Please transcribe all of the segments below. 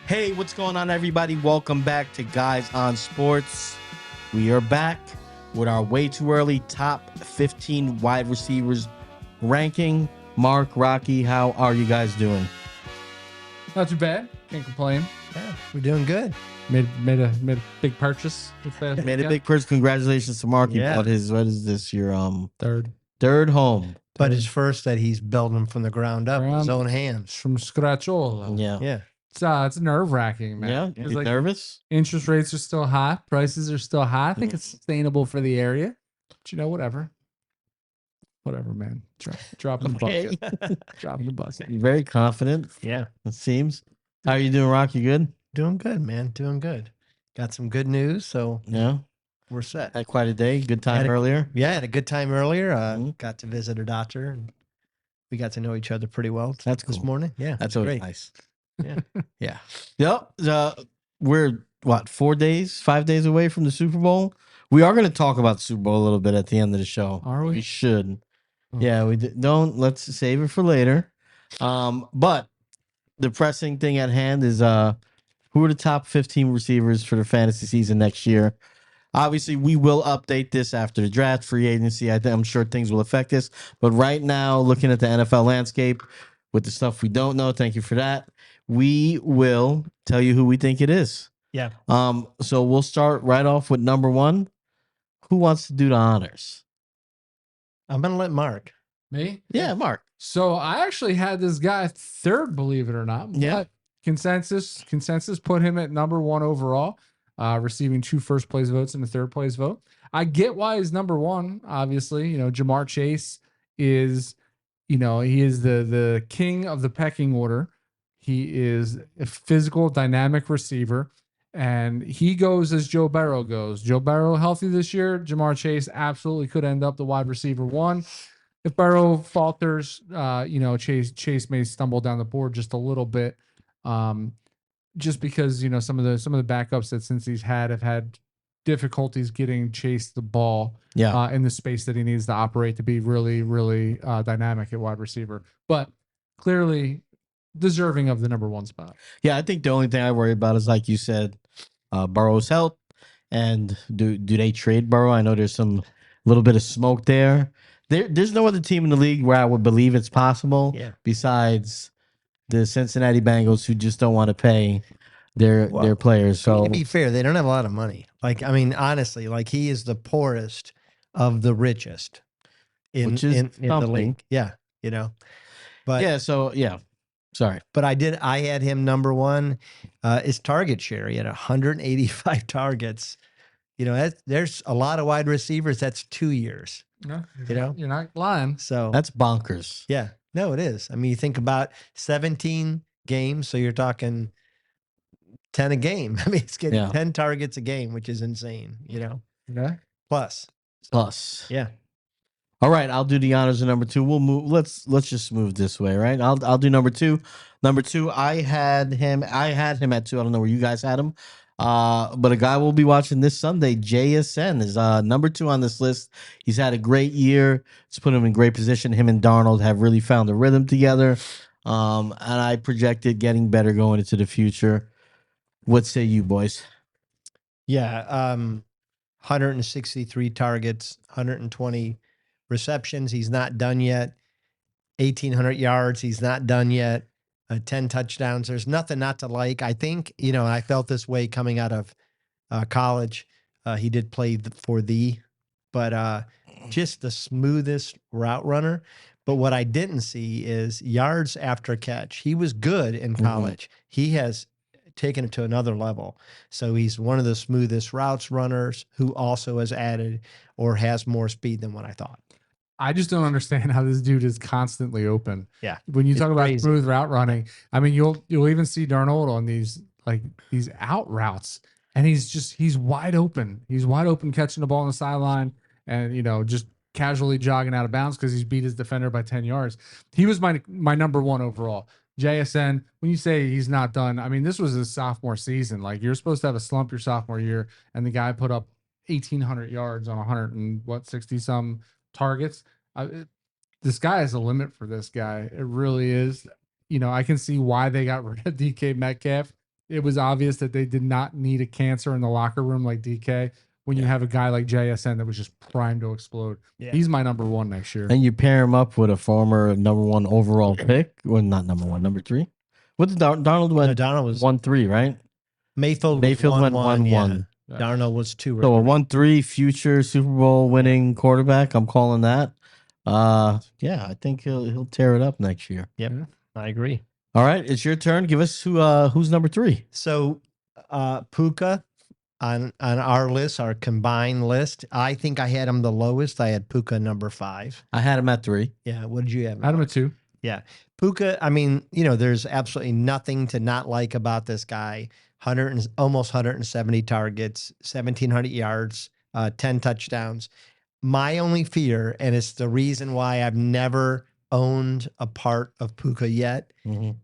Hey, what's going on, everybody? Welcome back to Guys on Sports. We are back with our way too early top 15 wide receivers ranking. Mark, Rocky, how are you guys doing? Not too bad. Can't complain. Yeah, we're doing good. Made a big purchase. Made a big purse. Congratulations to Mark. He Yeah. bought his, what is this, your third home. But his first that he's building from the ground up with his own hands. from scratchola. Yeah. Yeah. It's nerve wracking, man. Yeah. It's You like nervous? interest rates are still high, prices are still high. I think it's sustainable for the area. But whatever, man. Dropping the bucket. Dropping the bucket. You're very confident, Yeah. it seems. How are you doing, Rock? You good? Doing good, man. Doing good. Got some good news, so Yeah. we're set. Had quite a day. Good time Had a- earlier. Yeah, had a good time earlier. Mhm. Got to visit a doctor, and we got to know each other pretty well That's this cool. morning. Yeah, That's it's always great. nice. Yeah. Yeah. Yep. We're 5 days away from the Super Bowl. We are going to talk about the Super Bowl a little bit at the end of the show. Are we? We should. Oh. Yeah, don't. Let's save it for later. But the pressing thing at hand is who are the top 15 receivers for the fantasy season next year? Obviously, we will update this after the draft, free agency. I'm sure things will affect this. But right now, looking at the NFL landscape with the stuff we don't know, thank you for that. We will tell you who we think it is. Yeah. So we'll start right off with number one. Who wants to do the honors? I'm gonna let Mark. Me? Yeah, Mark. So I actually had this guy third, believe it or not. Yeah. But consensus put him at number one overall, receiving 2 first place votes and a third place vote. I get why he's number one. Obviously, Jamar Chase is, he is the king of the pecking order. He is a physical, dynamic receiver, and he goes as Joe Burrow goes. Joe Burrow healthy this year. Jamar Chase absolutely could end up the wide receiver one. If Burrow falters, Chase may stumble down the board just a little bit, just because some of the backups that since he's have had difficulties getting Chase the ball, in the space that he needs to operate to be really, really dynamic at wide receiver. But clearly deserving of the number one spot. Yeah, I think the only thing I worry about is, like you said, Burrow's health, and do they trade Burrow? I know there's some little bit of smoke there. There's no other team in the league where I would believe it's possible, besides the Cincinnati Bengals, who just don't want to pay their players. So to be fair, they don't have a lot of money. Honestly, he is the poorest of the richest in the league. Yeah, But sorry. But I had him number one. His target share. He had 185 targets. There's a lot of wide receivers. That's 2 years. No, you're not lying. So That's bonkers. yeah, no, it is. I mean, you think about 17 games, so you're talking 10 a game. I mean, it's getting 10 targets a game, which is insane. Yeah. Plus. Yeah. All right, I'll do the honors of number two. We'll move. Let's just move this way, right? I'll do number two. Number two, I had him at 2. I don't know where you guys had him. But a guy we'll be watching this Sunday, JSN, is number 2 on this list. He's had a great year. It's put him in great position. Him and Darnold have really found a rhythm together. And I projected getting better going into the future. What say you, boys? Yeah. 163 targets, 120 receptions. He's not done yet. 1,800 yards. He's not done yet. 10 touchdowns. There's nothing not to like. I think, I felt this way coming out of college. He did play but just the smoothest route runner. But what I didn't see is yards after catch. He was good in college. He has taken it to another level. So he's one of the smoothest routes runners who also has added or has more speed than what I thought. I just don't understand how this dude is constantly open. Yeah. When you talk about crazy. smooth route running, I mean, you'll even see Darnold on these out routes, and he's wide open. He's wide open catching the ball on the sideline and, just casually jogging out of bounds because he's beat his defender by 10 yards. He was my number one overall. JSN, when you say he's not done, I mean, this was his sophomore season. You're supposed to have a slump your sophomore year, and the guy put up 1,800 yards on 60 some targets. The sky is the limit for this guy. It really is. I can see why they got rid of DK Metcalf. it was obvious that they did not need a cancer in the locker room like DK when you have a guy like JSN that was just primed to explode. Yeah. He's my number one next year. And you pair him up with a former number 1 overall pick, well, not number 1, number 3. What did Donald went? No, Donald was 1-3, right? Mayfield. Mayfield was went 1-1. 1-1. Yeah. Darnold was 2 or So a 3. 1-3 future Super Bowl winning quarterback. I'm calling that. Yeah, I think he'll tear it up next year. Yep, Yeah. I agree. All right, it's your turn. Give us who's number 3. So Puka on our list, our combined list, I think I had him the lowest. I had Puka number 5. I had him at 3. Yeah, what did you have? Adam at 2. Yeah, Puka. I mean, there's absolutely nothing to not like about this guy. Almost 170 targets, 1,700 yards, 10 touchdowns. My only fear, and it's the reason why I've never owned a part of Puka yet,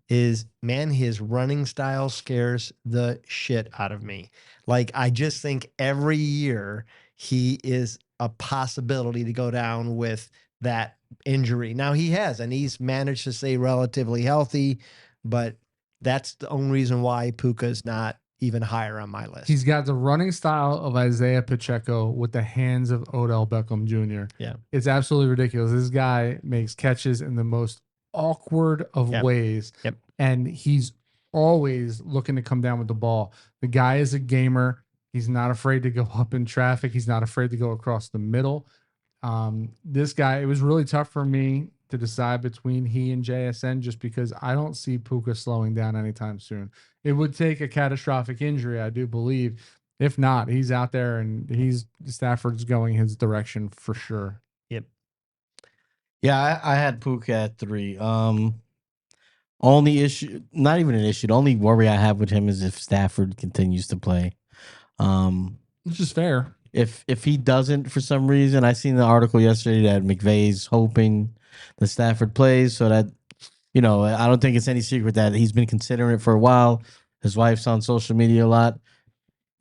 is, man, his running style scares the shit out of me. Like, I just think every year he is a possibility to go down with that injury. Now he has, and he's managed to stay relatively healthy, but that's the only reason why Puka is not even higher on my list. He's got the running style of Isaiah Pacheco with the hands of Odell Beckham Jr. Yeah. It's absolutely ridiculous. This guy makes catches in the most awkward of ways. Yep. And he's always looking to come down with the ball. The guy is a gamer. He's not afraid to go up in traffic. He's not afraid to go across the middle. This guy, it was really tough for me to decide between he and JSN just because I don't see Puka slowing down anytime soon. It would take a catastrophic injury, I do believe. If not, he's out there and Stafford's going his direction for sure. Yep. Yeah, I had Puka at 3. Only issue, not even an issue. The only worry I have with him is if Stafford continues to play. Which is fair. If he doesn't for some reason, I seen the article yesterday that McVay's hoping that Stafford plays, so that I don't think it's any secret that he's been considering it for a while. His wife's on social media a lot.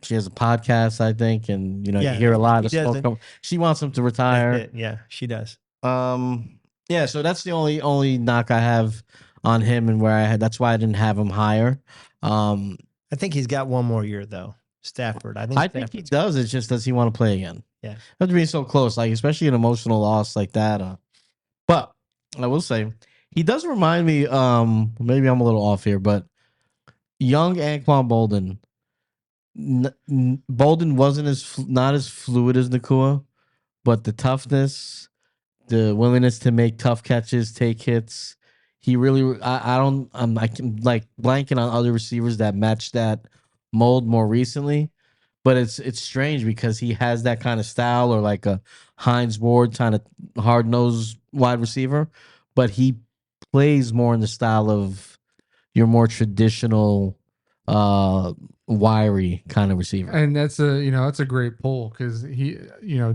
She has a podcast, I think, and you hear a lot of smoke. She wants him to retire. Yeah, she does. Yeah, so that's the only knock I have on him, and that's why I didn't have him higher. I think he's got one more year though. Stafford. I think he does. It's just, does he want to play again? Yeah. After being so close, like especially an emotional loss like that. But I will say he does remind me. Maybe I'm a little off here, but young Anquan Bolden. Bolden wasn't not as fluid as Nakua, but the toughness, the willingness to make tough catches, take hits. He really. I'm like blanking on other receivers that match that mold more recently, but it's strange because he has that kind of style, or like a Hines Ward kind of hard-nosed wide receiver, but he plays more in the style of your more traditional wiry kind of receiver. And that's a great pull because he,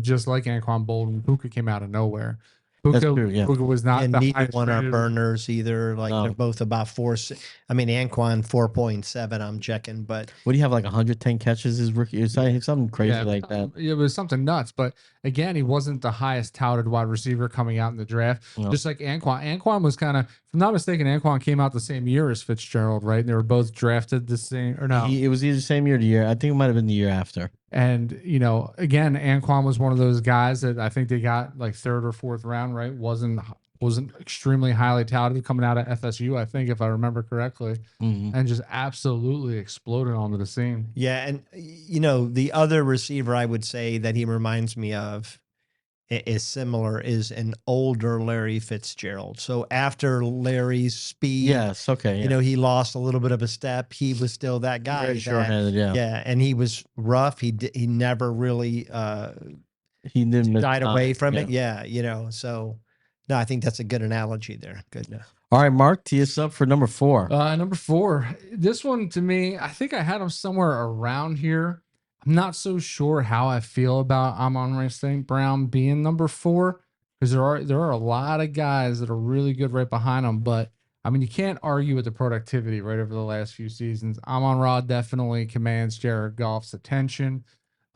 just like Anquan Bolden, Puka came out of nowhere. Puka, That's true, yeah. Puka was not And the neither highest one are rated- burners either. Like No. they're both about 4. I mean, Anquan 4.7. I'm checking, but What do you have, like 110 catches his rookie? It's something crazy like that. It was something nuts, but again, he wasn't the highest touted wide receiver coming out in the draft. No. Just like Anquan. Anquan was kind of, if I'm not mistaken, Anquan came out the same year as Fitzgerald, right? And they were both drafted the same, or no? It was either the same year or the year. I think it might have been the year after. And again, Anquan was one of those guys that I think they got like 3rd or 4th round, right? Wasn't extremely highly touted coming out of FSU, I think, if I remember correctly, and just absolutely exploded onto the scene. yeah. And the other receiver I would say that he reminds me of is similar is an older Larry Fitzgerald. So after Larry's speed, Yes. Okay. Yeah. he lost a little bit of a step. He was still that guy. Very short-handed. Yeah. Yeah, and he was rough. He never really He didn't miss shied time. away from Yeah. it. Yeah, so no, I think that's a good analogy there. Good. All right, Mark, tee us up for number 4. Number 4. This one to me, I think I had him somewhere around here. I'm not so sure how I feel about Amon-Ra St. Brown being number 4 because there are a lot of guys that are really good right behind him. But I mean, you can't argue with the productivity right over the last few seasons. Amon-Ra definitely commands Jared Goff's attention.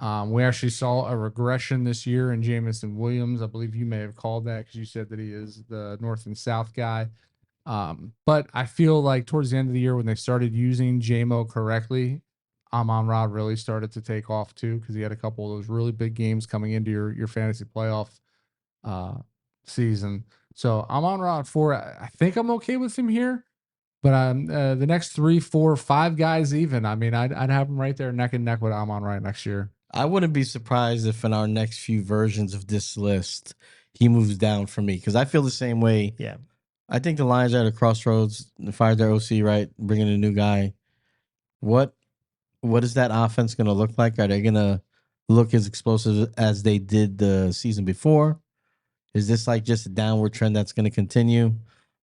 We actually saw a regression this year in Jamison Williams. I believe you may have called that because you said that he is the North and South guy. But I feel like towards the end of the year when they started using JMO correctly, Amon-Ra really started to take off too because he had a couple of those really big games coming into your fantasy playoff season. So Amon-Ra at 4. I think I'm okay with him here. But the next 3, 4, 5 guys even. I mean, I'd have him right there neck and neck with Amon-Ra next year. I wouldn't be surprised if in our next few versions of this list, he moves down for me because I feel the same way. Yeah. I think the Lions are at a crossroads. They fired their OC, right? Bringing a new guy. What is that offense going to look like? Are they going to look as explosive as they did the season before? Is this like just a downward trend that's going to continue?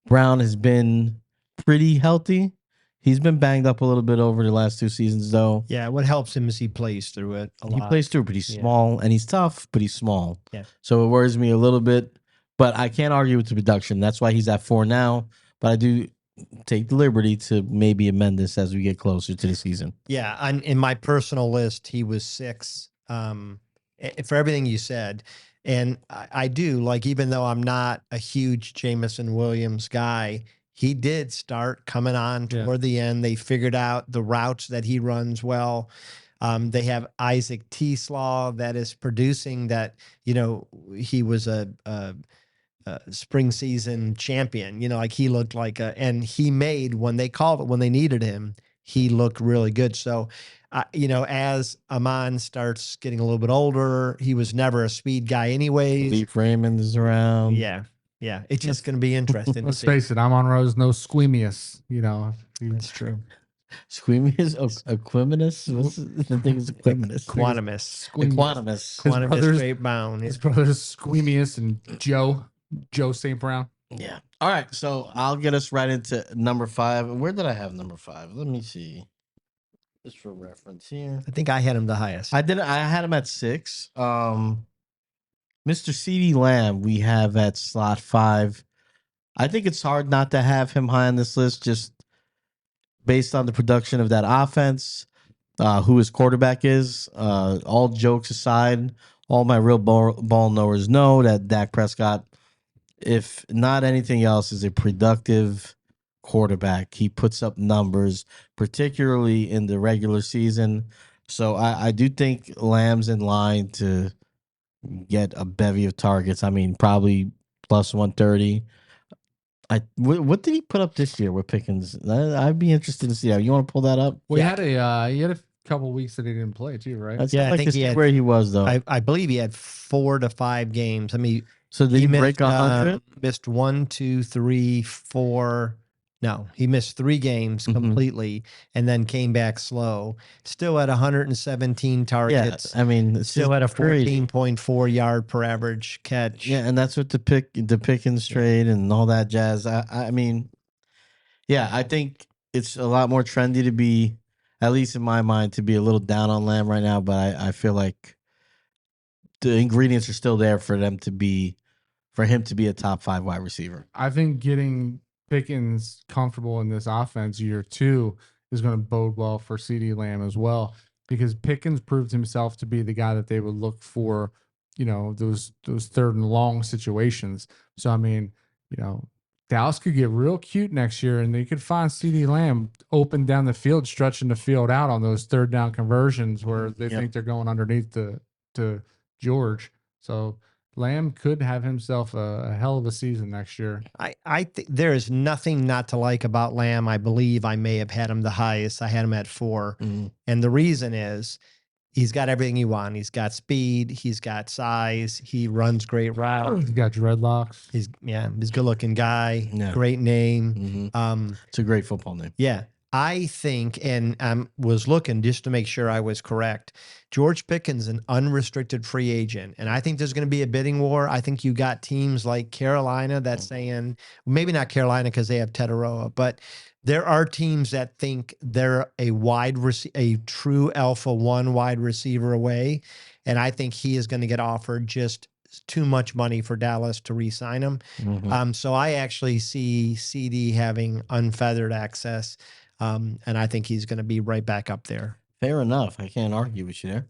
Brown has been pretty healthy. He's been banged up a little bit over the last 2 seasons, though. Yeah, what helps him is he plays through it a lot. He plays through, but he's Yeah. small and he's tough, but he's small. Yeah. So it worries me a little bit, but I can't argue with the production. That's why he's at 4 now. But I do take the liberty to maybe amend this as we get closer to the season. Yeah, in my personal list, he was 6 for everything you said. And I do, like, even though I'm not a huge Jameson Williams guy, he did start coming on toward the end. They figured out the routes that he runs well. They have Isaac T-Slaw that is producing that, he was a spring season champion, like he looked like and he made when they needed him, he looked really good. So, as Amon starts getting a little bit older, he was never a speed guy anyways. Leaf Raymond is around. Yeah. Yeah. It's just going to be interesting. Let's face it, Amon-Ra's no squeamious, That's true. Squeamious? Equanimous? What's the thing is equanimous? Quantumous. Equanimous. Quantumous straight bound. His brothers Squeamious and Joe St. Brown. Yeah. All right. So I'll get us right into number 5. Where did I have number 5? Let me see. Just for reference here. I think I had him the highest. I had him at 6. Mr. CeeDee Lamb, we have at slot 5. I think it's hard not to have him high on this list just based on the production of that offense, who his quarterback is. All jokes aside, all my real ball knowers know that Dak Prescott, if not anything else, is a productive quarterback. He puts up numbers, particularly in the regular season. So I do think Lamb's in line to get a bevy of targets. I mean, probably plus 130. What did he put up this year with Pickens? I'd be interested to see. You want to pull that up? Well, he had a couple weeks that he didn't play too, right? I think he had, where he was though. I believe he had 4 to 5 games. I mean, so did he break 100? Missed 1, 2, 3, 4. No, he missed 3 games completely and then came back slow. Still at 117 targets. Yeah, I mean, still at a 14.4 yard per average catch. Yeah, and that's with the Pickens trade and all that jazz. I mean, yeah, I think it's a lot more trendy to be, at least in my mind, to be a little down on Lamb right now. But I feel like the ingredients are still there for him to be a top 5 wide receiver. I think getting Pickens comfortable in this offense year 2 is going to bode well for CeeDee Lamb as well, because Pickens proved himself to be the guy that they would look for, those 3rd and long situations. So, I mean, Dallas could get real cute next year and they could find CeeDee Lamb open down the field, stretching the field out on those 3rd down conversions where they think they're going underneath to George. So Lamb could have himself a hell of a season next year. I think there is nothing not to like about Lamb. I believe I may have had him the highest. I had him at 4. And the reason is he's got everything you want. He's got speed. He's got size. He runs great routes. He's got dreadlocks. He's a good looking guy. Yeah. Great name. It's a great football name. Yeah. I think, and I was looking just to make sure I was correct, George Pickens an unrestricted free agent. And I think there's going to be a bidding war. I think you got teams like Carolina that's saying, maybe not Carolina because they have Tetaroa, but there are teams that think they're a true alpha 1 wide receiver away. And I think he is going to get offered just too much money for Dallas to re-sign him. So I actually see CD having unfeathered access. And I think he's going to be right back up there. Fair enough. I can't argue with you there.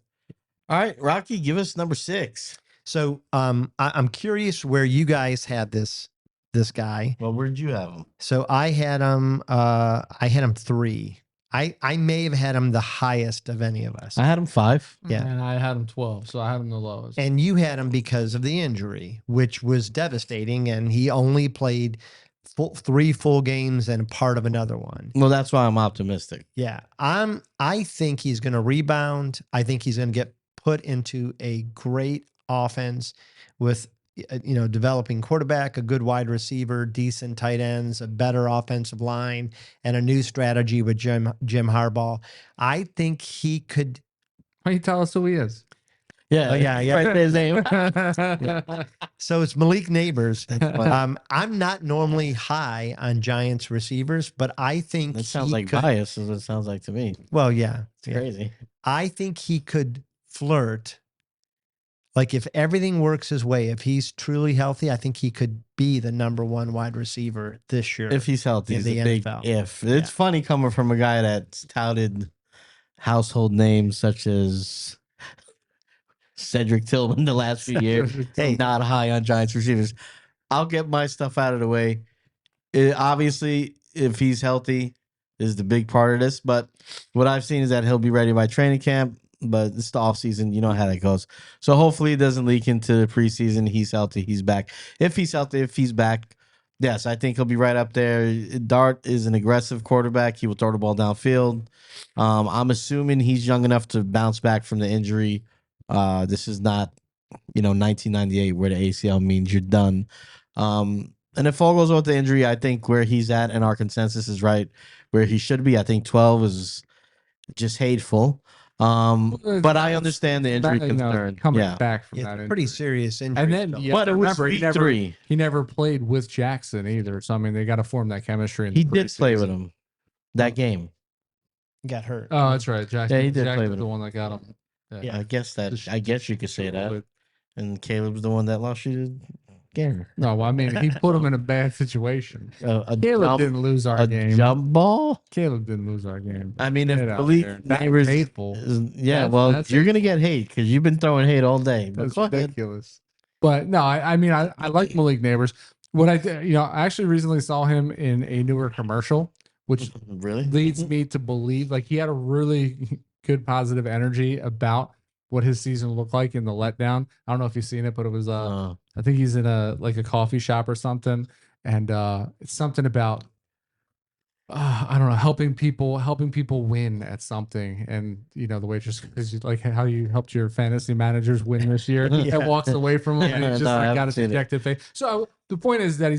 All right, Rocky, give us number 6. So I'm curious where you guys had this this guy. Well, where did you have him? So I had him 3. I may have had him the highest of any of us. I had him 5. Yeah. And I had him 12, so I had him the lowest. And you had him because of the injury, which was devastating. And he only played 3 full games and part of another one. Well, that's why I'm optimistic. Yeah. I think he's going to rebound. I think he's going to get put into a great offense with, developing quarterback, a good wide receiver, decent tight ends, a better offensive line, and a new strategy with Jim Harbaugh. I think he could. Why don't you tell us who he is? Yeah, yeah. Right, his name. So it's Malik Nabers. That's funny. I'm not normally high on Giants receivers, but I think That sounds he like could, bias, is what it sounds like to me. well, yeah, It's yeah. crazy. I think he could flirt. Like if everything works his way, if he's truly healthy, I think he could be the number 1 wide receiver this year. If he's healthy, in it's the a big NFL. if. It's funny coming from a guy that's touted household names such as Cedric Tillman the last few years. Hey. Not high on Giants receivers. I'll get my stuff out of the way. Obviously, if he's healthy, is the big part of this. But what I've seen is that he'll be ready by training camp. But it's the offseason. You know how that goes. So hopefully it doesn't leak into the preseason. He's healthy. He's back. If he's healthy, if he's back, yes, I think he'll be right up there. Dart is an aggressive quarterback. He will throw the ball downfield. I'm assuming he's young enough to bounce back from the injury. This is not, 1998 where the ACL means you're done. And if all goes well with the injury, I think where he's at and our consensus is right where he should be. I think 12 is just hateful. But I understand the injury concern. Coming back from Yeah, that pretty injury. serious injury. And then, still. yeah, But it was remember, week 3. he never played with Jackson either. So I mean, they got to form that chemistry. In He the did play with preseason. him that game. got hurt. Oh, that's right. Jackson. Yeah, he did play Jackson's with the him. one that got him. Yeah. I guess you could say that. And Caleb's the one that lost you to game. No, well, I mean, he put him in a bad situation. A Caleb didn't lose our game. jump ball. Caleb didn't lose our game. I mean, if Get out Malik there. That's Nabers hateful. yeah, That's you're gonna get hate because you've been throwing hate all day. But That's go ahead. ridiculous. But no, I mean, I like Malik Nabers. What I actually recently saw him in a newer commercial, which Really? leads me to believe like he had a really good positive energy about what his season looked like in the letdown. I don't know if you've seen it, but it was I think he's in a coffee shop or something, and it's something about I don't know, helping people win at something, and the waitress is like how you helped your fantasy managers win this year. Yeah. And walks away from him, and Yeah, he's just no, I got a haven't seen it. dejected face. So the point is that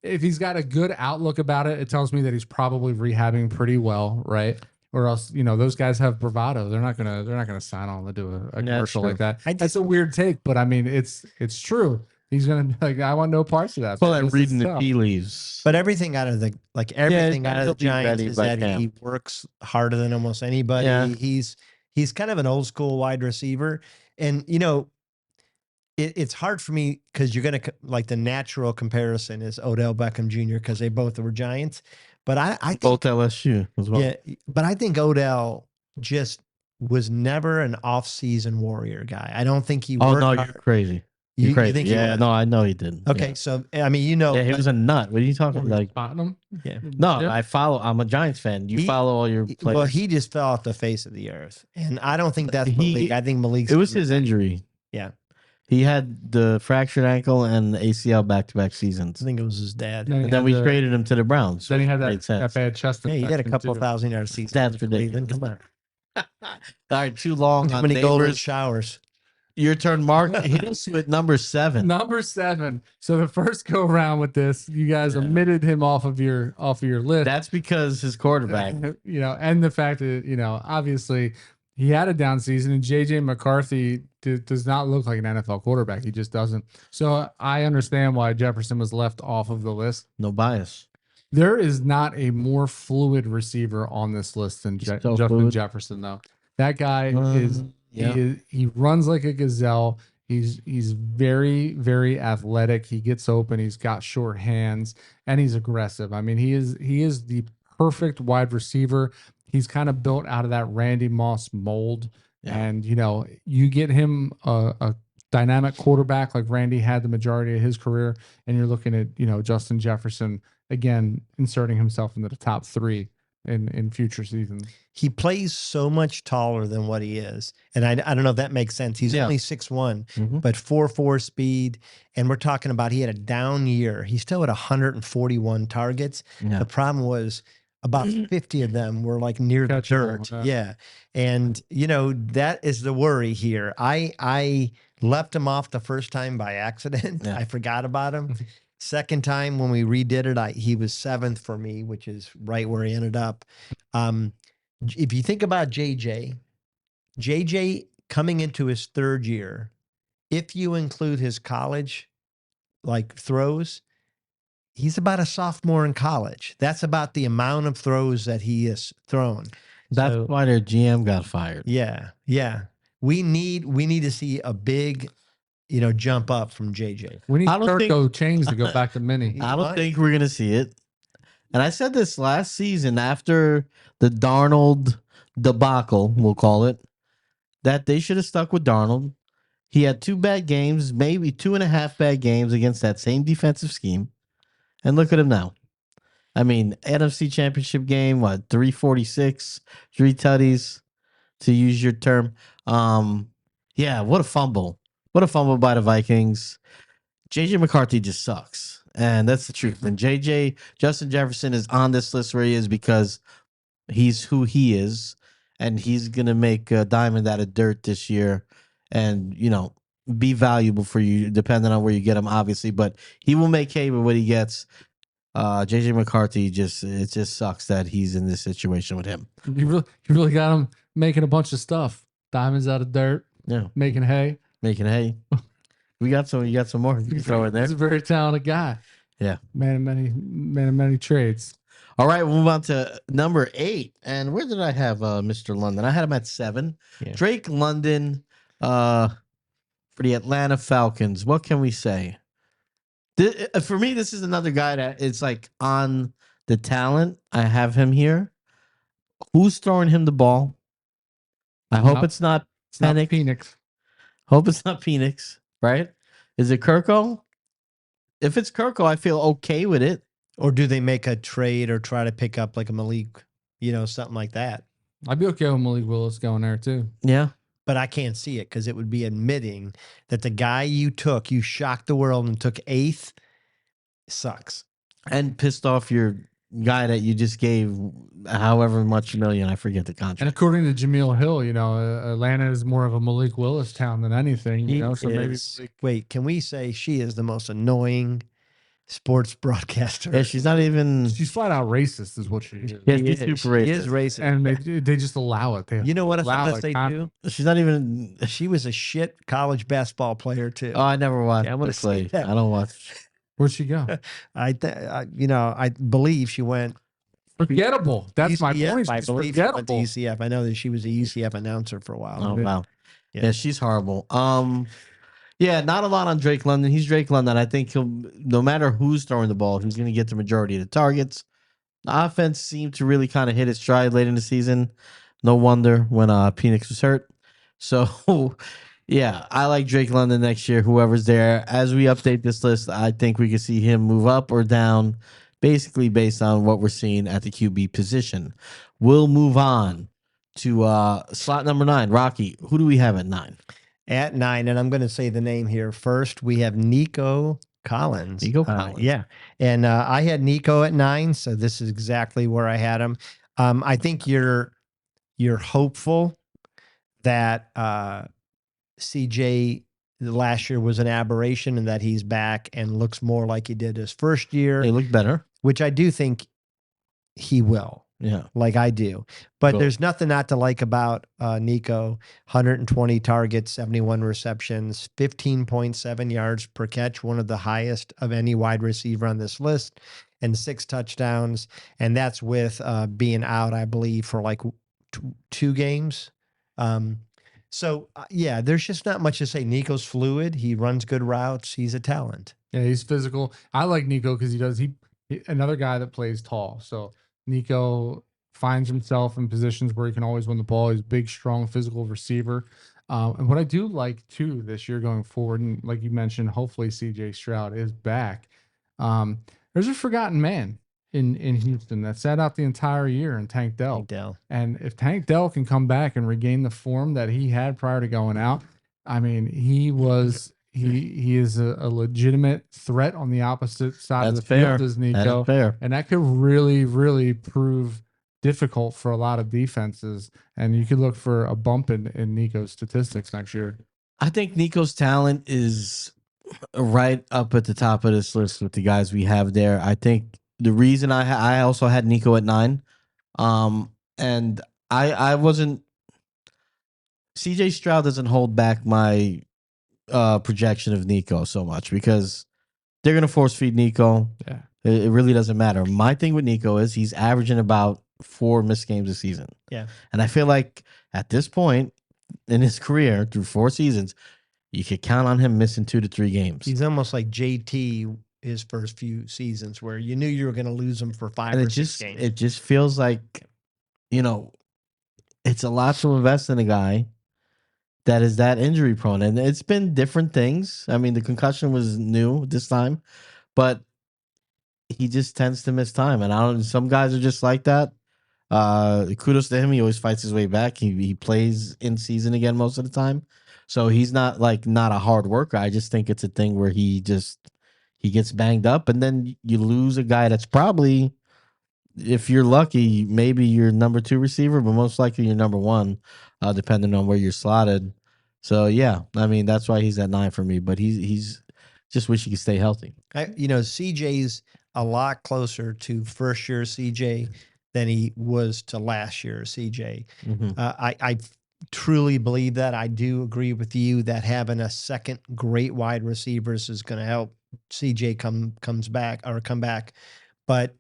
if he's got a good outlook about it, it tells me that he's probably rehabbing pretty well, right? Or else, those guys have bravado. They're not gonna sign on to do a commercial true. like that. That's a weird take, but I mean, it's true. He's gonna be like, I want no parts of that. Call man. that This reading is the tough. tea leaves. But everything out of the everything out of he'll the be Giants ready is by that he camp. works harder than almost anybody. Yeah. He's kind of an old school wide receiver, and it's hard for me because you're gonna like the natural comparison is Odell Beckham Jr. because they both were Giants, but I think, Both LSU as well. yeah, but I think Odell just was never an off-season warrior guy. I don't think he. Oh worked no, hard. you're crazy. You- You're you crazy. think he Yeah, was? no, I know he didn't. Okay, Yeah. so I mean, Yeah, he was a nut. What are you talking What, like? spotting him? yeah. No, Yeah. I follow. I'm a Giants fan. You He- follow all your players. Well, he just fell off the face of the earth, and I don't think that's He- Malik. I think Malik's. It was his injury. Yeah. He had the fractured ankle and the ACL back-to-back seasons. I think it was his dad. Then he And then had we the- traded him to the Browns. Then he had Made that sense. bad chest. Hey, he had a infection, couple too. 1,000-yard season. That's for Cleveland. ridiculous. Come on, All right, too long too on many golden Neighbors. showers. Your turn, Mark. Hit us with number 7. Number 7. So the first go around with this, you guys omitted him off of your list. That's because his quarterback. And the fact that obviously he had a down season, and JJ McCarthy does not look like an NFL quarterback. He just doesn't. So I understand why Jefferson was left off of the list. No bias. There is not a more fluid receiver on this list than He's Justin so fluid. Jefferson, though. That guy is. Yeah. He runs like a gazelle. He's very, very athletic. He gets open. He's got short hands, and he's aggressive. I mean, he is the perfect wide receiver. He's kind of built out of that Randy Moss mold. Yeah. And you get him a dynamic quarterback like Randy had the majority of his career, and you're looking at, Justin Jefferson again inserting himself into the top 3 in future seasons. He plays so much taller than what he is. And I don't know if that makes sense. He's only 6'1", but 4.4 speed. And we're talking about he had a down year. He still had 141 targets. Yeah. The problem was about 50 of them were like near the dirt. Yeah. And, that is the worry here. I left him off the first time by accident. Yeah. I forgot about him. Second time when we redid it, he was 7th for me, which is right where he ended up. If you think about JJ coming into his 3rd year, if you include his college throws, he's about a sophomore in college. That's about the amount of throws that he has thrown. That's why their GM got fired. Yeah. Yeah. We need to see a big, jump up from JJ. We need Kirko Chains to go back to mini. I don't think we're going to see it. And I said this last season after the Darnold debacle, we'll call it, that they should have stuck with Darnold. He had 2 bad games, maybe 2.5 bad games against that same defensive scheme. And look at him now. I mean, NFC Championship game, 346, 3 tutties, to use your term. Yeah, what a fumble. What a fumble by the Vikings. JJ McCarthy just sucks. And that's the truth. And Justin Jefferson is on this list where he is because he's who he is. And he's going to make a diamond out of dirt this year and, be valuable for you depending on where you get him, obviously. But he will make hay with what he gets. JJ McCarthy it just sucks that he's in this situation with him. You really got him making a bunch of stuff. Diamonds out of dirt. Yeah. Making hay. Making hay. You got some more you can throw in there. He's a very talented guy. Yeah. Man of many trades. All right, we'll move on to number 8. And where did I have Mr. London? I had him at 7. Yeah. Drake London for the Atlanta Falcons. What can we say? For me, this is another guy that it's like on the talent. I have him here. Who's throwing him the ball? I hope it's not Penix. Hope it's not Penix, right? Is it Kirko? If it's Kirko, I feel okay with it. Or do they make a trade or try to pick up like a Malik, something like that? I'd be okay with Malik Willis going there too. Yeah. But I can't see it because it would be admitting that the guy you shocked the world and took 8th, sucks. And pissed off your guy that you just gave however much million, I forget the contract. And according to Jameel Hill, Atlanta is more of a Malik Willis town than anything. So maybe. Wait, can we say she is the most annoying sports broadcaster? Yeah, she's not even. She's flat out racist, is what she is. Yeah, she's super racist. She is racist, and they just allow it. You know what else they do? She's not even. She was a shit college basketball player too. Oh, I never watched. Yeah, I'm gonna say that. I don't watch. Where'd she go? I believe she went. Forgettable. That's my point. I believe she went to Forgettable. UCF. I know that she was a UCF announcer for a while. Oh wow. Yeah, she's horrible. Yeah, not a lot on Drake London. He's Drake London. I think he'll, no matter who's throwing the ball, he's going to get the majority of the targets. The offense seemed to really kind of hit its stride late in the season. No wonder when Penix was hurt. So, yeah, I like Drake London next year, whoever's there. As we update this list, I think we could see him move up or down, basically based on what we're seeing at the QB position. We'll move on to slot number 9. Rocky, who do we have at 9? At 9, and I'm going to say the name here first. We have Nico Collins. Nico Collins. Yeah. And I had Nico at 9, so this is exactly where I had him. I think you're hopeful that CJ last year was an aberration and that he's back and looks more like he did his first year. They look better. Which I do think he will. Yeah. Like I do. But Cool. There's nothing not to like about Nico. 120 targets, 71 receptions, 15.7 yards per catch, one of the highest of any wide receiver on this list, and 6 touchdowns. And that's with being out, I believe, for like 2 games. Yeah, there's just not much to say. Nico's fluid. He runs good routes. He's a talent. Yeah, he's physical. I like Nico because he another guy that plays tall. So Nico finds himself in positions where he can always win the ball. He's a big, strong, physical receiver. And what I do like too this year going forward, and like you mentioned, hopefully CJ Stroud is back. There's a forgotten man in Houston that sat out the entire year in Tank Dell. Tank Dell. And if Tank Dell can come back and regain the form that he had prior to going out, I mean, he is a legitimate threat on the opposite side of That's the fair. field as That Nico. is fair. And that could really, really prove difficult for a lot of defenses. And you could look for a bump in Nico's statistics next year. I think Nico's talent is right up at the top of this list with the guys we have there. I think the reason I also had Nico at 9, and I wasn't. CJ Stroud doesn't hold back my projection of Nico so much because they're gonna force feed Nico. Yeah. It really doesn't matter. My thing with Nico is he's averaging about 4 missed games a season. Yeah. And I feel like at this point in his career, through 4 seasons, you could count on him missing 2 to 3 games. He's almost like JT his first few seasons where you knew you were going to lose him for 5 and or 6 games. it just feels like, it's a lot to invest in a guy that is that injury prone. And it's been different things. I mean, the concussion was new this time, but he just tends to miss time. And some guys are just like that. Kudos to him. He always fights his way back. He plays in season again most of the time. So he's not a hard worker. I just think it's a thing where he gets banged up, and then you lose a guy that's probably, if you're lucky, maybe your number 2 receiver, but most likely your number 1, depending on where you're slotted. So yeah, I mean that's why he's at 9 for me. But he's just wish he could stay healthy. CJ's a lot closer to first year CJ than he was to last year CJ. Mm-hmm. I truly believe that. I do agree with you that having a second great wide receivers is going to help CJ come back. But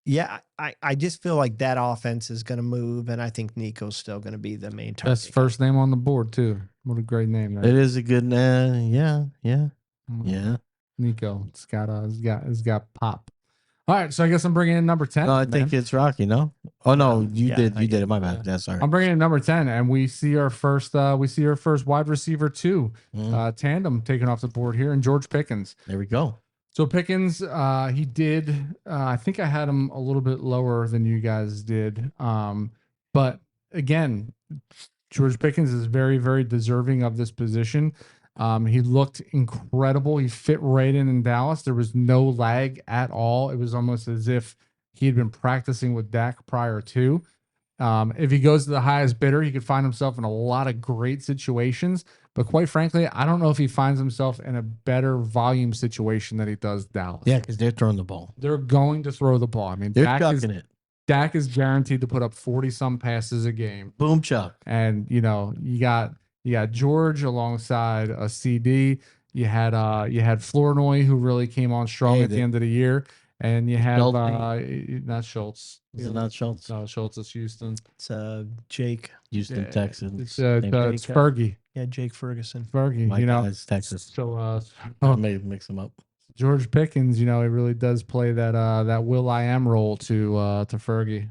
yeah, I just feel like that offense is going to move, and I think Nico's still going to be the main target. Best first name on the board too. What a great name! It is a good yeah. Nico. It's got pop. All right, so I guess I'm bringing in number 10. No, I think it's Rocky. No, oh no, you did. I You did did. it. My bad. Yeah, sorry. I'm bringing in number 10, and we see our first wide receiver 2 tandem taken off the board here, and George Pickens. There we go. So Pickens, he did. I think I had him a little bit lower than you guys did. But again, George Pickens is very, very deserving of this position. He looked incredible. He fit right in Dallas. There was no lag at all. It was almost as if he had been practicing with Dak prior to. If he goes to the highest bidder, he could find himself in a lot of great situations. But quite frankly, I don't know if he finds himself in a better volume situation than he does Dallas. Yeah, because they're throwing the ball. They're going to throw the ball. I mean, They're chucking it. Dak is guaranteed to put up 40-some passes a game. Boom chuck. And you got George enongside a CD. You had Flournoy, who really came on strong at the end of the year. And you have not Schultz. Is it not Schultz? No, Schultz is Houston. It's Jake. Houston, Texas. It's Fergie. Yeah, Jake Ferguson. Fergie. My guy's Texas. So I may mix them up. George Pickens, he really does play that Will I Am role to Fergie.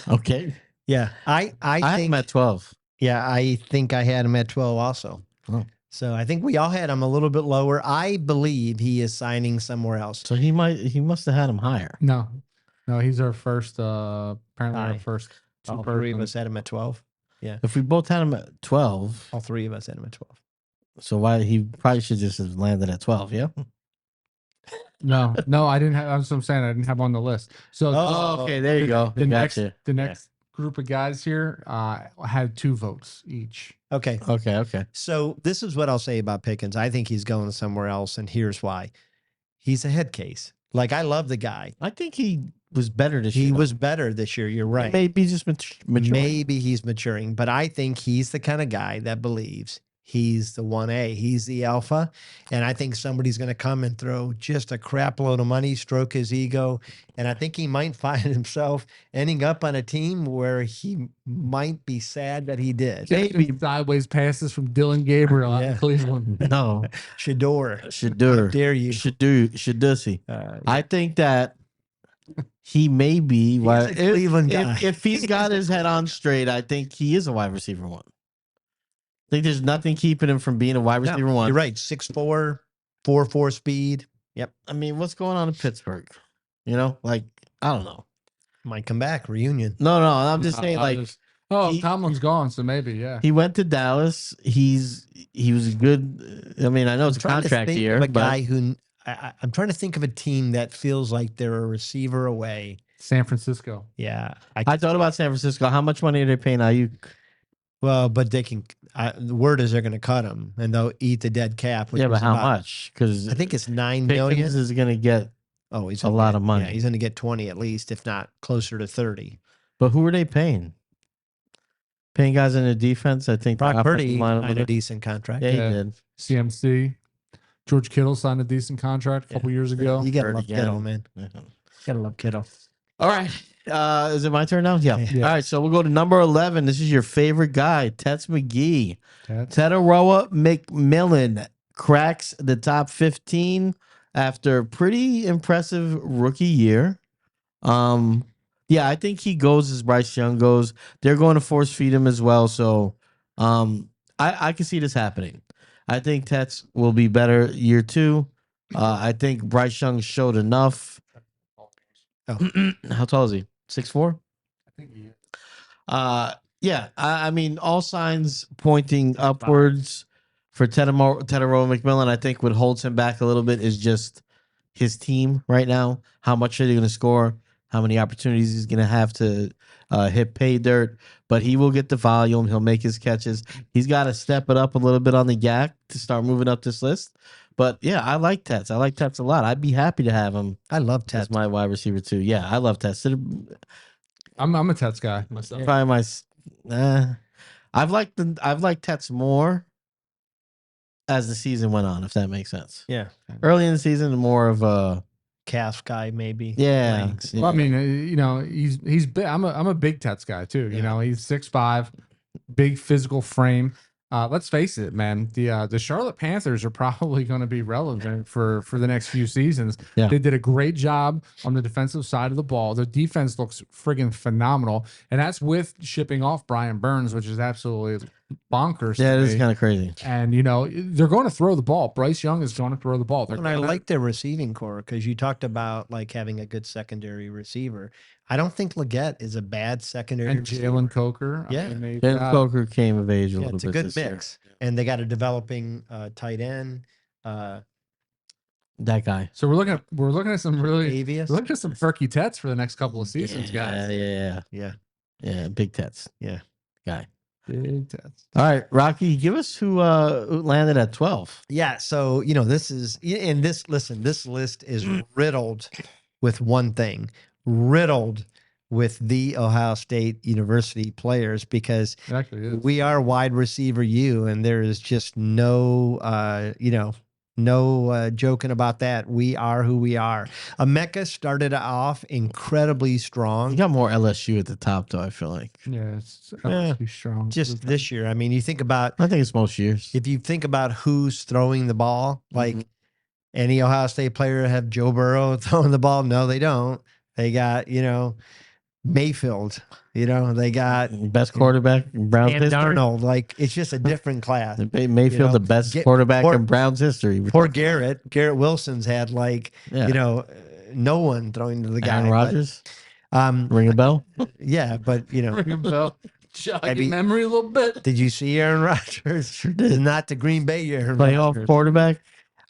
Okay. Yeah, I had think him at 12. Yeah, I think I had him at 12 also. Oh. So I think we all had him a little bit lower. I believe he is signing somewhere else. So he must have had him higher. No, he's our first. Apparently, our first. All 3 of us had him at 12. Yeah. If we both had him at 12, All 3 of us had him at 12. so why he probably should just have landed at 12? Yeah. No, I didn't have. That's what I'm saying. I didn't have on the list. So, okay, there you go. The next group of guys here had 2 votes each. Okay. Okay. So this is what I'll say about Pickens. I think he's going somewhere else, and here's why. He's a head case. Like, I love the guy. I think he was better this year. He was better this year. You're right. Maybe just maturing. Maybe he's maturing, but I think he's the kind of guy that believes he's the 1A. He's the alpha. And I think somebody's going to come and throw just a crap load of money, stroke his ego. And I think he might find himself ending up on a team where he might be sad that he did. Maybe sideways passes from Dylan Gabriel out in Cleveland. No. Shador. How dare you? Shadusi. Yeah. I think that he may be. He's a Cleveland guy. If he's got his head on straight, I think he is a wide receiver 1. I think there's nothing keeping him from being a wide receiver No, one. you're right. 6'4", 4.4 speed. Yep. I mean, what's going on in Pittsburgh? You know, like I don't know. Might come back. Reunion. No, I'm just saying, like he- Tomlin's gone, so maybe, yeah. he went to Dallas. He was good. I mean, I know it's a trying to contract think year, of a but guy who I'm trying to think of a team that feels like they're a receiver away. San Francisco. Yeah, I thought about San Francisco. How much money are they paying Ayuk? well, but they can. The word is they're going to cut him, and they'll eat the dead cap. Which Yeah, but is how about- much? Because I think it's $9 Pickens million. is going to get. Oh, he's a gonna lot get- of money. Yeah, he's going to get 20 at least, if not closer to 30. But who are they paying? Paying guys in the defense. I think the Brock offensive Purdy line signed a over- decent contract. Yeah, he Yeah. did. CMC. George Kittle signed a decent contract a couple years ago. You gotta Hurt love again. Kittle, man. Yeah. Gotta love Kittle. All right. Is it my turn now? Yeah. Yeah. All right. So we'll go to number 11. This is your favorite guy, Tets McGee. That's- Tetaroa McMillan cracks the top 15 after a pretty impressive rookie year. Yeah, I think he goes as Bryce Young goes. They're going to force feed him as well. So I can see this happening. I think Tets will be better year 2. I think Bryce Young showed enough. How tall is he? 6'4"? I think he is. Yeah, I mean, all signs pointing upwards for Tetaroa McMillan. I think what holds him back a little bit is just his team right now. How much are they going to score? How many opportunities he's going to have to hit pay dirt? But he will get the volume. He'll make his catches. He's got to step it up a little bit on the yak to start moving up this list. But yeah, I like Tets. I like Tets a lot. I'd be happy to have him I love as Ted. my wide receiver too. Yeah, I love Tets. I'm a Tets guy myself. Probably I've liked Tets more as the season went on, if that makes sense. Yeah, Early in the season, more of a calf guy maybe. yeah. Legs. Well, I mean, he's big. I'm a big Tets guy too. You Yeah. know, he's 6'5", big physical frame. Let's face it, man. The Charlotte Panthers are probably going to be relevant for the next few seasons. Yeah. They did a great job on the defensive side of the ball. The defense looks friggin' phenomenal, and that's with shipping off Brian Burns, which is absolutely bonkers. Yeah, to it is me. kind of crazy. And they're going to throw the ball. Bryce Young is going to throw the ball. They're And I gonna- like their receiving core because you talked about like having a good secondary receiver. I don't think Leggett is a bad secondary and receiver. Jalen Coker. Yeah. they've Ben got- Coker came of age a Yeah, little it's a bit. good this year. mix. And they got a developing tight end, That guy. So we're looking at some really Avius. look at some Ferky Tets for the next couple of seasons, guys. Yeah. Big Tets. Yeah. Guy. Big Tets. All right, Rocky, give us who landed at 12. Yeah. So, this is, and this list is riddled with one thing, riddled with the Ohio State University players, because It actually is. we are wide receiver U, and there is just no, joking about that. We are who we are. Emeka started off incredibly You strong. got more LSU at the top, though, I feel like. Yeah, it's Yeah. too strong. Just this year. I mean, you think about, I think it's most years. if you think about who's throwing the ball, like Mhm. any Ohio State player have Joe Burrow throwing the ball? No, they don't. They got, Mayfield, they got Best quarterback in Browns and history. Darnold. Like, it's just a different class. Mayfield, the best quarterback poor- in Browns history. Poor Garrett Wilson's had Yeah. no one throwing to the guy. Aaron Rodgers. But, Ring a bell? yeah, but Ring a bell. Jog I your mean- memory a little bit. did you see Aaron Rodgers? Sure did. Not the Green Bay Aaron Playoff Rodgers. quarterback.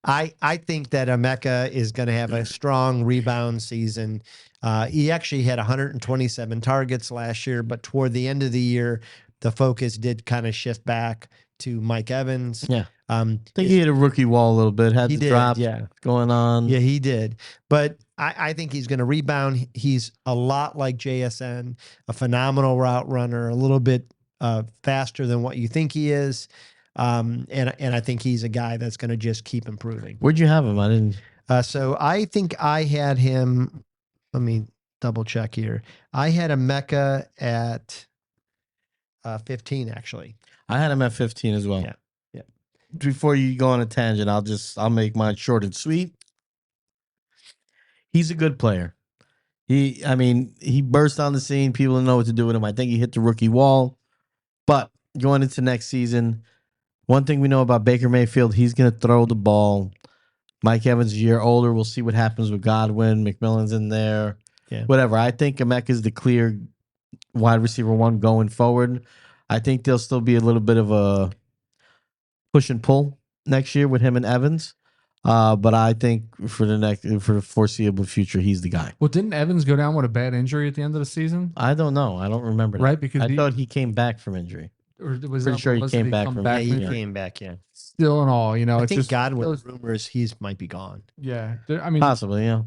I think that Emeka is going to have a strong rebound season. He actually had 127 targets last year, but toward the end of the year, the focus did kind of shift back to Mike Evans. Yeah. I think he hit a rookie wall a little bit. Had he the did, drop yeah. going on. Yeah, he did. But I think he's going to rebound. He's a lot like JSN, a phenomenal route runner, a little bit faster than what you think he is. And I think he's a guy that's going to just keep improving. Where'd you have him? I didn't. So I think I had him. Let me double check here. I had Emeka at 15, actually. I had him at 15 as well. Yeah. Yeah. Before you go on a tangent, I'll make mine short and sweet. He's a good player. He burst on the scene. People don't know what to do with him. I think he hit the rookie wall. But going into next season, One thing we know about Baker Mayfield, he's going to throw the ball. Mike Evans is a year older. We'll see what happens with Godwin. McMillan's in there. Yeah. Whatever. I think Emeka is the clear wide receiver one going forward. I think there'll still be a little bit of a push and pull next year with him and Evans. But I think for the foreseeable future, he's the guy. Well, didn't Evans go down with a bad injury at the end of the season? I don't know. I don't remember. Right, That. because I thought he came back from injury. or was Pretty that, sure he was came it back come from- Yeah, he Yeah. came back. Yeah. Still in all, you know, I it's think just Godwin those- rumors might be gone. Yeah, I mean, Possibly, yeah.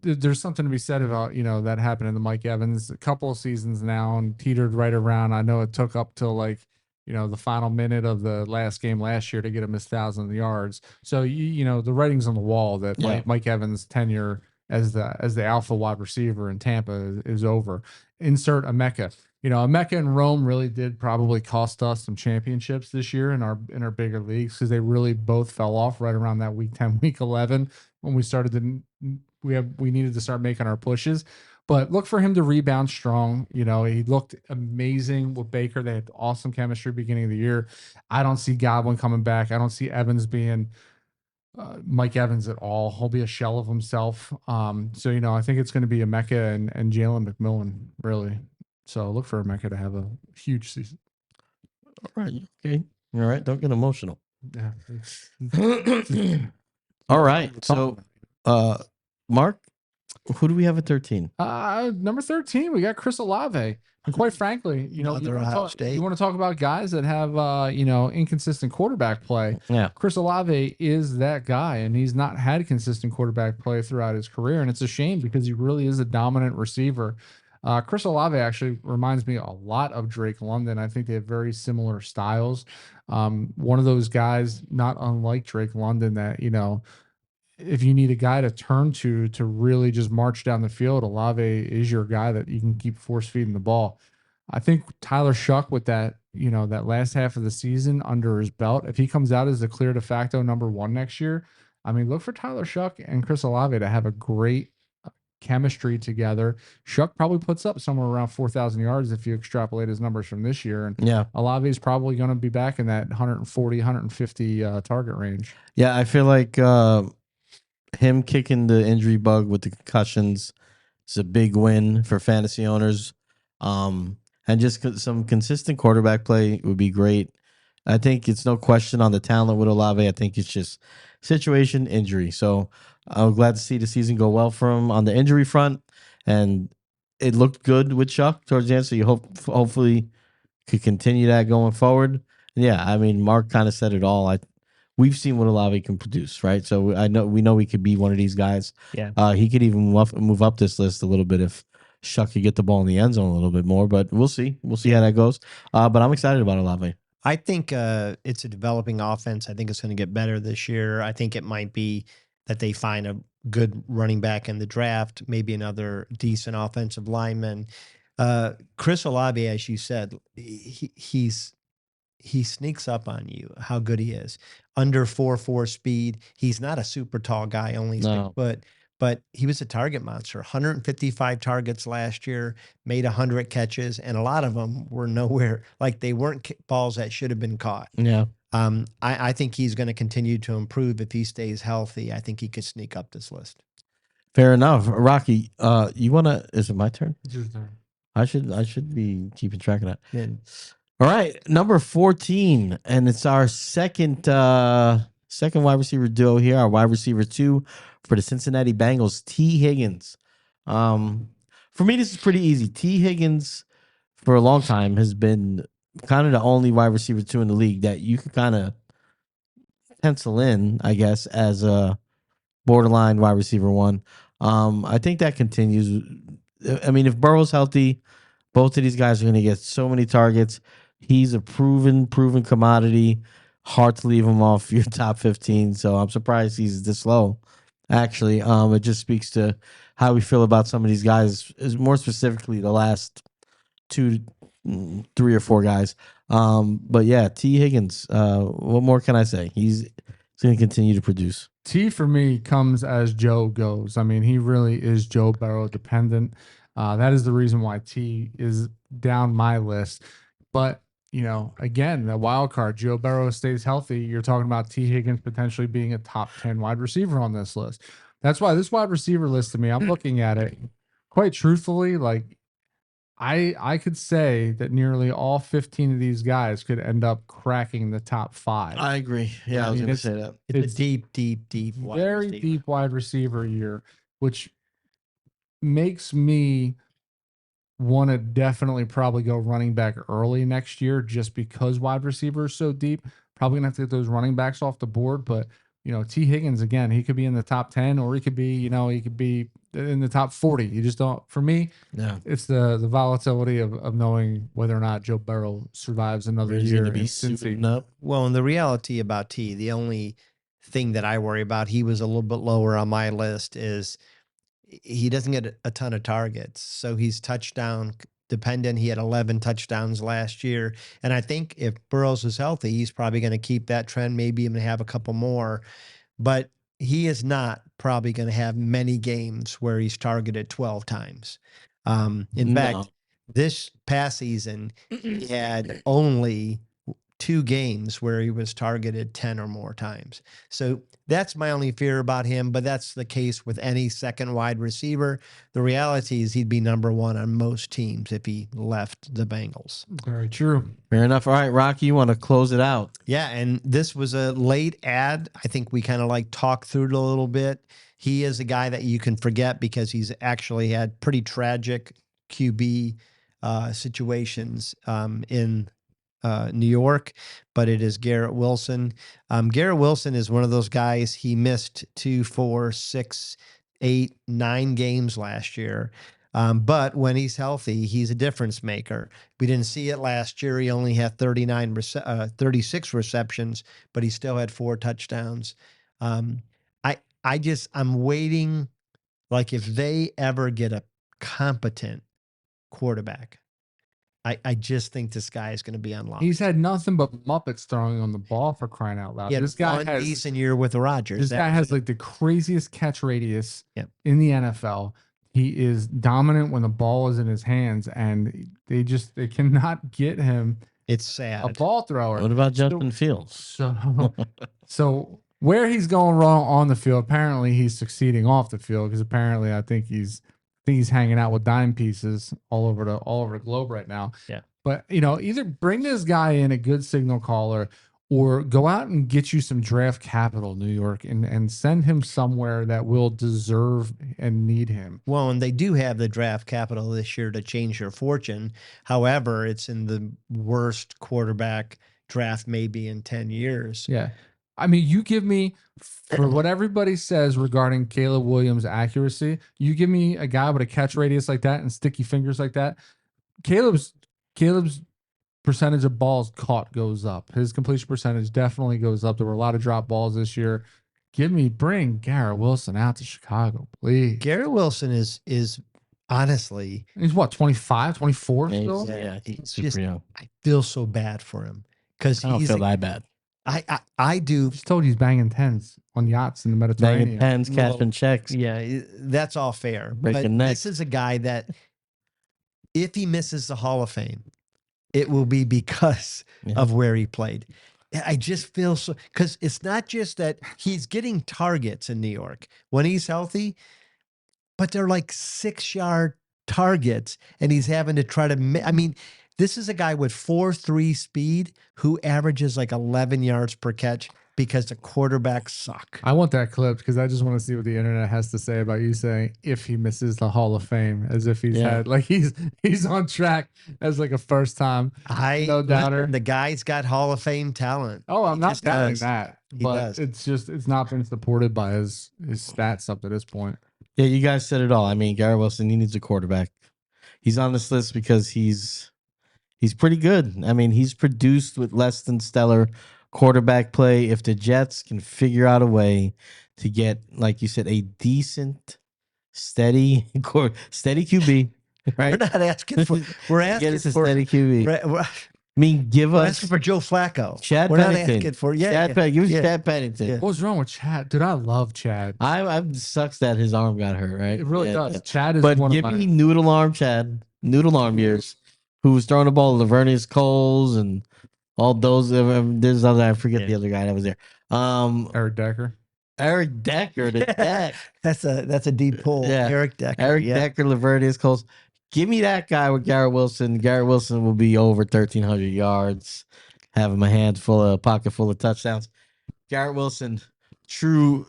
there's something to be said about, you know, that happened in the Mike Evans a couple of seasons now and teetered right around. I know it took up till like, you know, the final minute of the last game last year to get him his 1,000 yards. So you know, the writing's on the wall that Yeah. Mike Evans' tenure as the alpha wide receiver in Tampa is over. Insert Emeka. You know, Emeka and Rome really did probably cost us some championships this year in our bigger leagues because they really both fell off right around that week 10, week 11 when we started to we needed to start making our pushes. But look for him to rebound strong. You know, he looked amazing with Baker. They had awesome chemistry beginning of the year. I don't see Godwin coming back. I don't see Evans being Mike Evans at all. He'll be a shell of himself. So, you know, I think it's going to be Emeka and Jalen McMillan, really. So look for Emeka to have a huge season. All right. Okay. All right. Don't get emotional. Yeah. All right. So, Mark, who do we have at 13? Number 13, we got Chris Olave. And quite frankly, you know, Another Ohio State. you want to talk about guys that have, you know, inconsistent quarterback play. Yeah. Chris Olave is that guy, and he's not had consistent quarterback play throughout his career. And it's a shame because he really is a dominant receiver. Chris Olave actually reminds me a lot of Drake London. I think they have very similar styles. One of those guys, not unlike Drake London, that, you know, if you need a guy to turn to really just march down the field, Olave is your guy that you can keep force feeding the ball. I think Tyler Shuck with that, you know, that last half of the season under his belt, if he comes out as the clear de facto number one next year, I mean, look for Tyler Shuck and Chris Olave to have a great chemistry together. Shuck probably puts up somewhere around 4,000 yards if you extrapolate his numbers from this year. And Yeah. Olave is probably going to be back in that 140, 150 target range. Yeah. I feel like him kicking the injury bug with the concussions is a big win for fantasy owners. And just some consistent quarterback play would be great. I think it's no question on the talent with Olave. I think it's just situation, injury. So I'm glad to see the season go well for him on the injury front. And it looked good with Chuck towards the end. So you hopefully could continue that going forward. Yeah, I mean, Mark kind of said it all. We've seen what Olave can produce, right? So we know he could be one of these guys. Yeah. He could even move up this list a little bit if Shuck could get the ball in the end zone a little bit more. But we'll see. We'll see how that goes. But I'm excited about Olave. I think it's a developing offense. I think it's going to get better this year. I think it might be that they find a good running back in the draft, maybe another decent offensive lineman. Chris Olave, as you said, he sneaks up on you, how good he is. Under 4.4 speed. He's not a super tall guy, only 6 foot, but he was a target monster. 155 targets last year, made 100 catches, and a lot of them were nowhere. Like they weren't balls that should have been caught. Yeah. I think he's going to continue to improve if he stays healthy. I think he could sneak up this list. Fair enough. Rocky, you want to, is it my turn? It's your turn. I should be keeping track of that. Yeah. All right, number 14, and it's our second wide receiver duo here. Our wide receiver 2 for the Cincinnati Bengals, T. Higgins. For me, this is pretty easy. T. Higgins, for a long time, has been kind of the only wide receiver 2 in the league that you can kind of pencil in, I guess, as a borderline wide receiver 1. I think that continues. I mean, if Burrow's healthy, both of these guys are going to get so many targets. He's a proven commodity. Hard to leave him off your top 15. So I'm surprised he's this low. Actually, it just speaks to how we feel about some of these guys, more specifically the last 2, 3 or 4 guys. But yeah, T. Higgins. What more can I say? He's going to continue to produce. T for me comes as Joe goes. I mean, he really is Joe Burrow dependent. That is the reason why T is down my list. But again, the wild card, Joe Burrow stays healthy. You're talking about T. Higgins potentially being a top 10 wide receiver on this list. That's why this wide receiver list to me, I'm looking at it quite truthfully. Like I could say that nearly all 15 of these guys could end up cracking the top 5. I agree. Yeah, I was going to say that. It's a deep wide very receiver. deep wide receiver year, which makes me want to definitely probably go running back early next year just because wide receiver is so deep. Probably gonna have to get those running backs off the board, but T. Higgins again, he could be in the top 10 or he could be in the top 40. You just don't. For me, Yeah, it's the volatility of knowing whether or not Joe Burrow survives another he's year. going to be in Cincy. suiting up. Well, and the reality about T, the only thing that I worry about, he was a little bit lower on my list, is he doesn't get a ton of targets. So he's touchdown dependent. He had 11 touchdowns last year. And I think if Burrows is healthy, he's probably going to keep that trend, maybe even have a couple more. But he is not probably going to have many games where he's targeted 12 times. In fact, this past season, he had only 2 games where he was targeted 10 or more times. So that's my only fear about him, but that's the case with any second wide receiver. The reality is he'd be number 1 on most teams if he left the Bengals. Very true. Fair enough. All right, Rocky, you want to close it out? Yeah, and this was a late ad. I think we kind of like talked through it a little bit. He is a guy that you can forget because he's actually had pretty tragic QB situations in New York, but it is Garrett Wilson. Garrett Wilson is one of those guys. He missed 2, 4, 6, 8, 9 games last year. But when he's healthy, he's a difference maker. We didn't see it last year. He only had 36 receptions, but he still had 4 touchdowns. I'm waiting. Like if they ever get a competent quarterback, I just think this guy is going to be unlocked. He's had nothing but Muppets throwing on the ball, for crying out loud. He had This guy one has decent year with Rodgers. This guy has like the craziest catch radius Yep. in the NFL. He is dominant when the ball is in his hands, and they cannot get him It's a sad. ball thrower. What about Justin Fields? So where he's going wrong on the field, apparently he's succeeding off the field, because apparently I think he's hanging out with dime pieces all over the globe right now. Yeah. But either bring this guy in, a good signal caller, or go out and get you some draft capital, New York, and send him somewhere that will deserve and need him. Well, and they do have the draft capital this year to change their fortune. However, it's in the worst quarterback draft maybe in 10 years. Yeah. I mean, you give me, for what everybody says regarding Caleb Williams' accuracy, you give me a guy with a catch radius like that and sticky fingers like that, Caleb's percentage of balls caught goes up. His completion percentage definitely goes up. There were a lot of drop balls this year. Bring Garrett Wilson out to Chicago, please. Garrett Wilson is honestly, He's what, 25, 24 still? Yeah, he's it's super just, young. I feel so bad for him because I don't feel that bad. I do. Just told you he's banging tens on yachts in the Mediterranean. Banging pens, Well, cashing checks. Yeah, that's all fair. Breaking But necks. this is a guy that if he misses the Hall of Fame, it will be because of where he played. I just feel so, because it's not just that he's getting targets in New York when he's healthy, but they're like 6-yard targets, and he's having to try to. I mean, this is a guy with 4.3 speed who averages like 11 yards per catch because the quarterbacks suck. I want that clip because I just want to see what the internet has to say about you saying if he misses the Hall of Fame, as if he's had like he's on track as like a first time. No doubter. The guy's got Hall of Fame talent. Oh, I'm He not just doubting does. that, He but does. it's not been supported by his stats up to this point. Yeah, you guys said it all. I mean, Garrett Wilson, he needs a quarterback. He's on this list because he's pretty good. I mean, he's produced with less than stellar quarterback play. If the Jets can figure out a way to get, like you said, a decent, steady QB, right? We're not asking for. We're Get asking us a for. steady QB. We're I mean, give us asking for Joe Flacco. Chad We're not Pennington. asking for Chad Pennington. Give us Chad Pennington. Yeah. What's wrong with Chad? Dude, I love Chad. I'm sucks that his arm got hurt, right? It really Yeah. does. Chad is But one give of my. me noodle arm Chad, noodle arm years. who was throwing the ball, Lavernius Coles and all those. There's other, I forget the other guy that was there. Eric Decker. Eric Decker, the deck. That's a deep pull. Yeah. Eric Decker. Eric Decker, Lavernius Coles. Give me that guy with Garrett Wilson. Garrett Wilson will be over 1,300 yards, having my hands full of pocket full of touchdowns. Garrett Wilson, true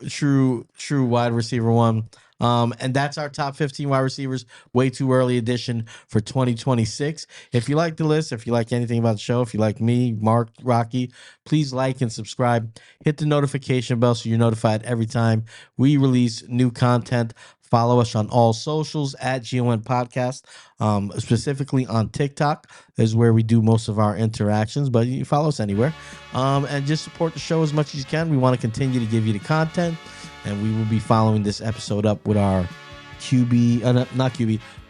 wide receiver one. And that's our top 15 wide receivers, way too early edition for 2026. If you like the list, if you like anything about the show, if you like me, Mark, Rocky, please like and subscribe. Hit the notification bell so you're notified every time we release new content. Follow us on all socials at GON Podcast, specifically on TikTok is where we do most of our interactions, but you follow us anywhere. And just support the show as much as you can. We want to continue to give you the content, and we will be following this episode up with our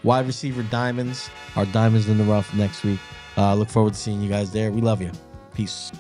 wide receiver diamonds, our diamonds in the rough next week. Look forward to seeing you guys there. We love you. Peace.